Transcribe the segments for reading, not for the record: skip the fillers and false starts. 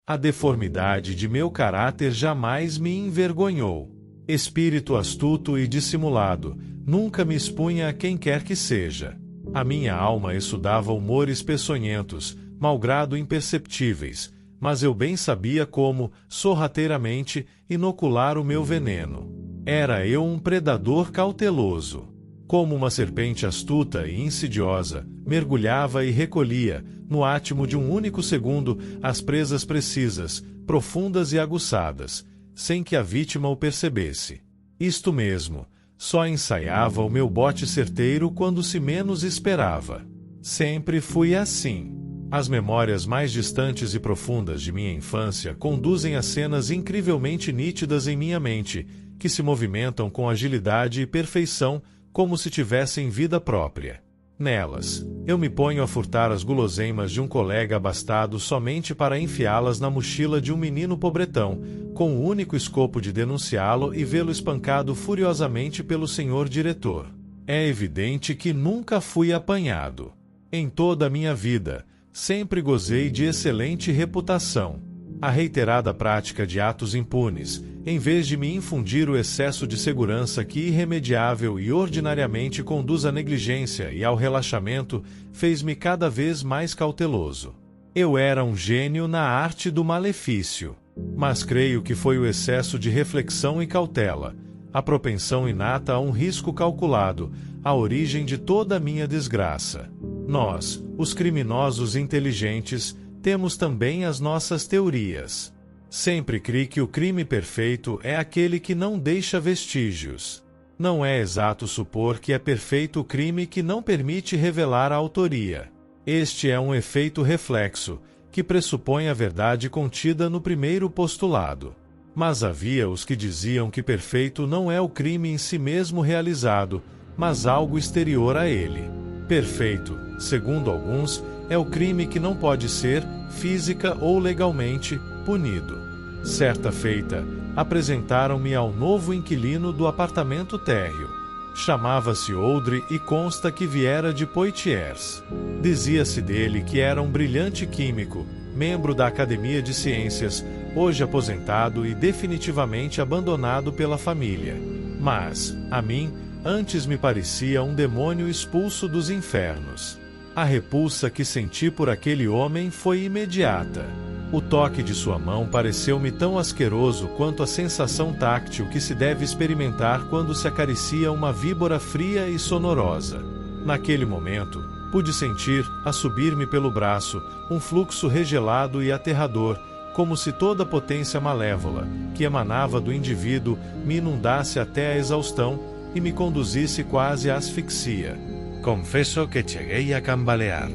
A deformidade de meu caráter jamais me envergonhou. Espírito astuto e dissimulado, nunca me expunha a quem quer que seja. A minha alma estudava humores peçonhentos, malgrado imperceptíveis, mas eu bem sabia como, sorrateiramente, inocular o meu veneno. Era eu um predador cauteloso. Como uma serpente astuta e insidiosa, mergulhava e recolhia, no átimo de um único segundo, as presas precisas, profundas e aguçadas, sem que a vítima o percebesse. Isto mesmo, só ensaiava o meu bote certeiro quando se menos esperava. Sempre fui assim. As memórias mais distantes e profundas de minha infância conduzem a cenas incrivelmente nítidas em minha mente, que se movimentam com agilidade e perfeição, como se tivessem vida própria. Nelas, eu me ponho a furtar as guloseimas de um colega abastado somente para enfiá-las na mochila de um menino pobretão, com o único escopo de denunciá-lo e vê-lo espancado furiosamente pelo senhor diretor. É evidente que nunca fui apanhado. Em toda a minha vida, sempre gozei de excelente reputação. A reiterada prática de atos impunes, em vez de me infundir o excesso de segurança que irremediável e ordinariamente conduz à negligência e ao relaxamento, fez-me cada vez mais cauteloso. Eu era um gênio na arte do malefício, mas creio que foi o excesso de reflexão e cautela, a propensão inata a um risco calculado, a origem de toda a minha desgraça. Nós, os criminosos inteligentes, temos também as nossas teorias. Sempre criei que o crime perfeito é aquele que não deixa vestígios. Não é exato supor que é perfeito o crime que não permite revelar a autoria. Este é um efeito reflexo, que pressupõe a verdade contida no primeiro postulado. Mas havia os que diziam que perfeito não é o crime em si mesmo realizado, mas algo exterior a ele. Perfeito, segundo alguns, é o crime que não pode ser, física ou legalmente, punido. Certa feita, apresentaram-me ao novo inquilino do apartamento térreo. Chamava-se Oldre e consta que viera de Poitiers. Dizia-se dele que era um brilhante químico, membro da Academia de Ciências, hoje aposentado e definitivamente abandonado pela família. Mas, a mim, antes me parecia um demônio expulso dos infernos. A repulsa que senti por aquele homem foi imediata. O toque de sua mão pareceu-me tão asqueroso quanto a sensação táctil que se deve experimentar quando se acaricia uma víbora fria e sonorosa. Naquele momento, pude sentir, a subir-me pelo braço, um fluxo regelado e aterrador, como se toda a potência malévola, que emanava do indivíduo, me inundasse até a exaustão e me conduzisse quase à asfixia. Confesso que cheguei a cambalear.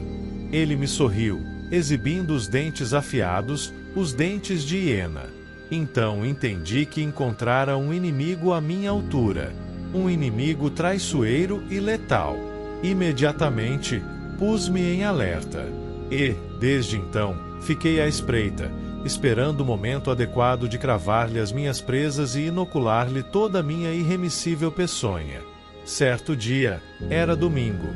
Ele me sorriu, exibindo os dentes afiados, os dentes de hiena. Então entendi que encontrara um inimigo à minha altura, um inimigo traiçoeiro e letal. Imediatamente, pus-me em alerta. E, desde então, fiquei à espreita, esperando o momento adequado de cravar-lhe as minhas presas e inocular-lhe toda a minha irremissível peçonha. Certo dia, era domingo.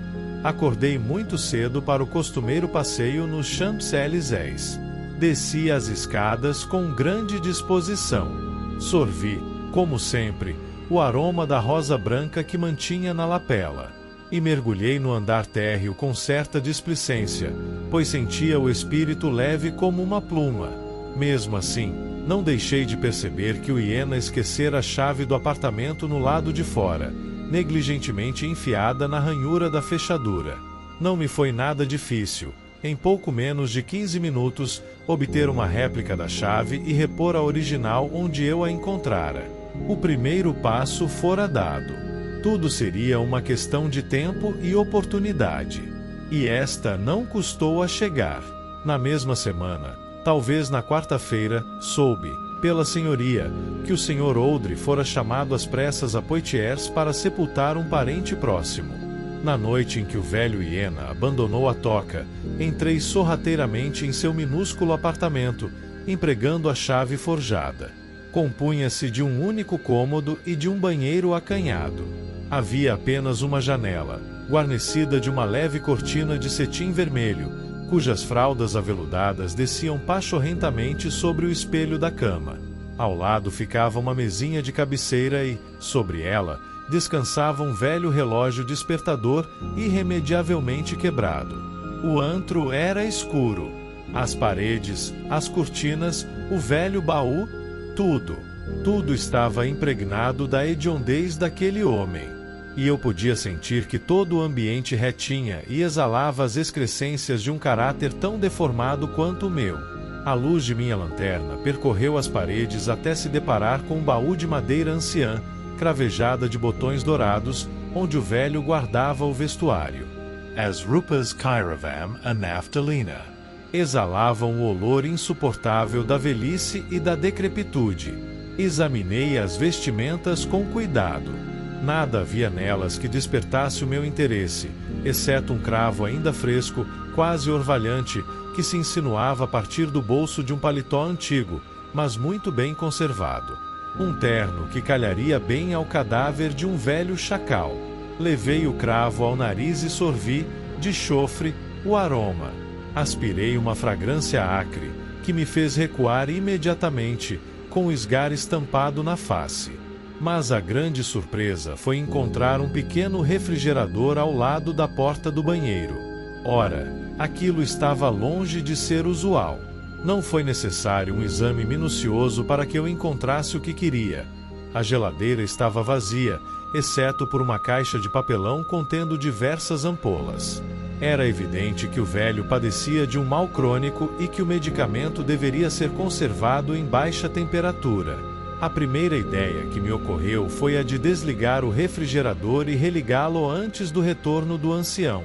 Acordei muito cedo para o costumeiro passeio nos Champs-Élysées. Desci as escadas com grande disposição. Sorvi, como sempre, o aroma da rosa branca que mantinha na lapela. E mergulhei no andar térreo com certa displicência, pois sentia o espírito leve como uma pluma. Mesmo assim, não deixei de perceber que o hiena esquecera a chave do apartamento no lado de fora, negligentemente enfiada na ranhura da fechadura. Não me foi nada difícil, em pouco menos de 15 minutos, obter uma réplica da chave e repor a original onde eu a encontrara. O primeiro passo fora dado. Tudo seria uma questão de tempo e oportunidade. E esta não custou a chegar. Na mesma semana, talvez na quarta-feira, soube, pela senhoria, que o senhor Oldre fora chamado às pressas a Poitiers para sepultar um parente próximo. Na noite em que o velho hiena abandonou a toca, entrei sorrateiramente em seu minúsculo apartamento, empregando a chave forjada. Compunha-se de um único cômodo e de um banheiro acanhado. Havia apenas uma janela, guarnecida de uma leve cortina de cetim vermelho, cujas fraldas aveludadas desciam pachorrentamente sobre o espelho da cama. Ao lado ficava uma mesinha de cabeceira e, sobre ela, descansava um velho relógio despertador irremediavelmente quebrado. O antro era escuro. As paredes, as cortinas, o velho baú, tudo estava impregnado da hediondez daquele homem. E eu podia sentir que todo o ambiente retinha e exalava as excrescências de um caráter tão deformado quanto o meu. A luz de minha lanterna percorreu as paredes até se deparar com um baú de madeira anciã, cravejada de botões dourados, onde o velho guardava o vestuário. As Rupa's caravan a naftalina. Exalavam o olor insuportável da velhice e da decrepitude. Examinei as vestimentas com cuidado. Nada havia nelas que despertasse o meu interesse, exceto um cravo ainda fresco, quase orvalhante, que se insinuava a partir do bolso de um paletó antigo, mas muito bem conservado. Um terno que calharia bem ao cadáver de um velho chacal. Levei o cravo ao nariz e sorvi, de chofre, o aroma. Aspirei uma fragrância acre, que me fez recuar imediatamente, com o esgar estampado na face. Mas a grande surpresa foi encontrar um pequeno refrigerador ao lado da porta do banheiro. Ora, aquilo estava longe de ser usual. Não foi necessário um exame minucioso para que eu encontrasse o que queria. A geladeira estava vazia, exceto por uma caixa de papelão contendo diversas ampolas. Era evidente que o velho padecia de um mal crônico e que o medicamento deveria ser conservado em baixa temperatura. A primeira ideia que me ocorreu foi a de desligar o refrigerador e religá-lo antes do retorno do ancião.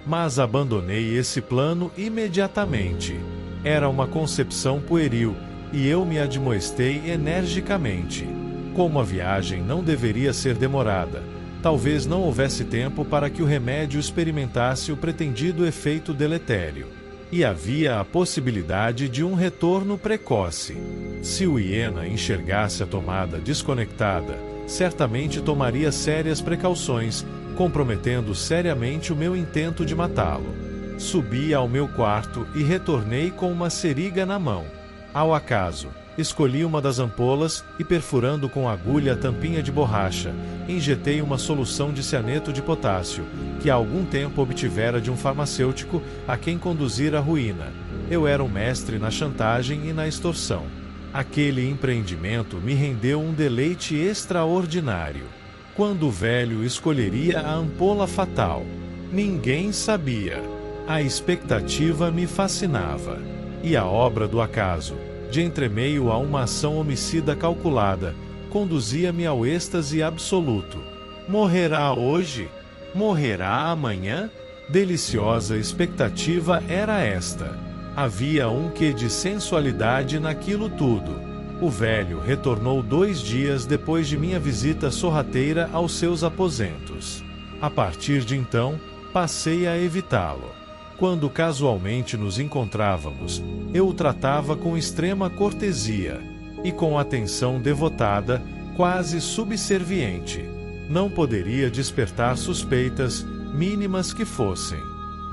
Mas abandonei esse plano imediatamente. Era uma concepção pueril, e eu me admoestei energicamente. Como a viagem não deveria ser demorada, talvez não houvesse tempo para que o remédio experimentasse o pretendido efeito deletério. E havia a possibilidade de um retorno precoce. Se o hiena enxergasse a tomada desconectada, certamente tomaria sérias precauções, comprometendo seriamente o meu intento de matá-lo. Subi ao meu quarto e retornei com uma seriga na mão. Ao acaso, escolhi uma das ampolas e, perfurando com agulha a tampinha de borracha, injetei uma solução de cianeto de potássio, que há algum tempo obtivera de um farmacêutico a quem conduzira à ruína. Eu era um mestre na chantagem e na extorsão. Aquele empreendimento me rendeu um deleite extraordinário. Quando o velho escolheria a ampola fatal? Ninguém sabia. A expectativa me fascinava. E a obra do acaso, de entremeio a uma ação homicida calculada, conduzia-me ao êxtase absoluto. Morrerá hoje? Morrerá amanhã? Deliciosa expectativa era esta. Havia um quê de sensualidade naquilo tudo. O velho retornou 2 dias depois de minha visita sorrateira aos seus aposentos. A partir de então, passei a evitá-lo. Quando casualmente nos encontrávamos, eu o tratava com extrema cortesia e com atenção devotada, quase subserviente. Não poderia despertar suspeitas, mínimas que fossem.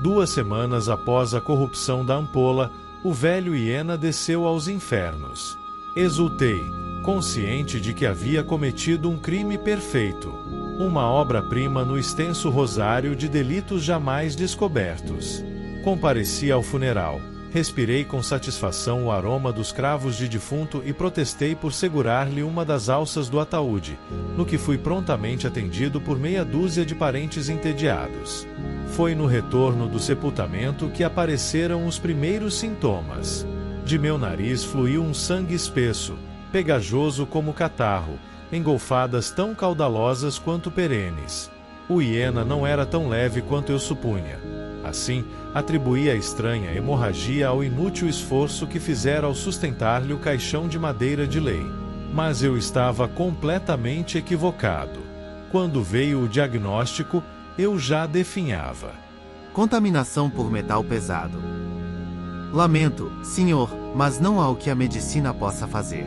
2 semanas após a corrupção da ampola, o velho hiena desceu aos infernos. Exultei, consciente de que havia cometido um crime perfeito, uma obra-prima no extenso rosário de delitos jamais descobertos. Compareci ao funeral, respirei com satisfação o aroma dos cravos de defunto e protestei por segurar-lhe uma das alças do ataúde, no que fui prontamente atendido por meia dúzia de parentes entediados. Foi no retorno do sepultamento que apareceram os primeiros sintomas. De meu nariz fluiu um sangue espesso, pegajoso como catarro, engolfadas tão caudalosas quanto perenes. O hiena não era tão leve quanto eu supunha. Assim, atribuí a estranha hemorragia ao inútil esforço que fizera ao sustentar-lhe o caixão de madeira de lei. Mas eu estava completamente equivocado. Quando veio o diagnóstico, eu já definhava. Contaminação por metal pesado. Lamento, senhor, mas não há o que a medicina possa fazer.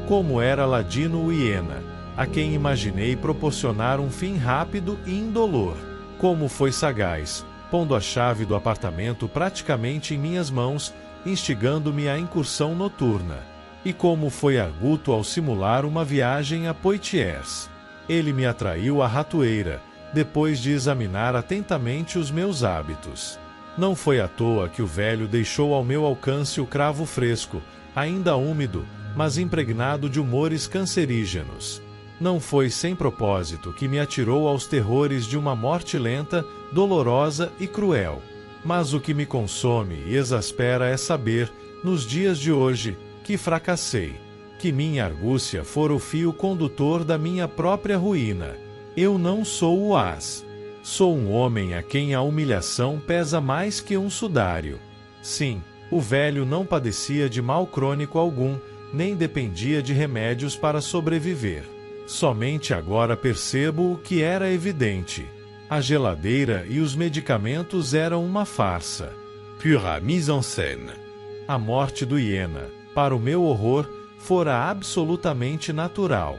Como era ladino o hiena, a quem imaginei proporcionar um fim rápido e indolor. Como foi sagaz, pondo a chave do apartamento praticamente em minhas mãos, instigando-me à incursão noturna. E como foi arguto ao simular uma viagem a Poitiers. Ele me atraiu à ratoeira, depois de examinar atentamente os meus hábitos. Não foi à toa que o velho deixou ao meu alcance o cravo fresco, ainda úmido, mas impregnado de humores cancerígenos. Não foi sem propósito que me atirou aos terrores de uma morte lenta, dolorosa e cruel. Mas o que me consome e exaspera é saber, nos dias de hoje, que fracassei, que minha argúcia fora o fio condutor da minha própria ruína. Eu não sou o as. Sou um homem a quem a humilhação pesa mais que um sudário. Sim, o velho não padecia de mal crônico algum, nem dependia de remédios para sobreviver. Somente agora percebo o que era evidente. A geladeira e os medicamentos eram uma farsa. Pura mise en scène. A morte do hiena, para o meu horror, fora absolutamente natural.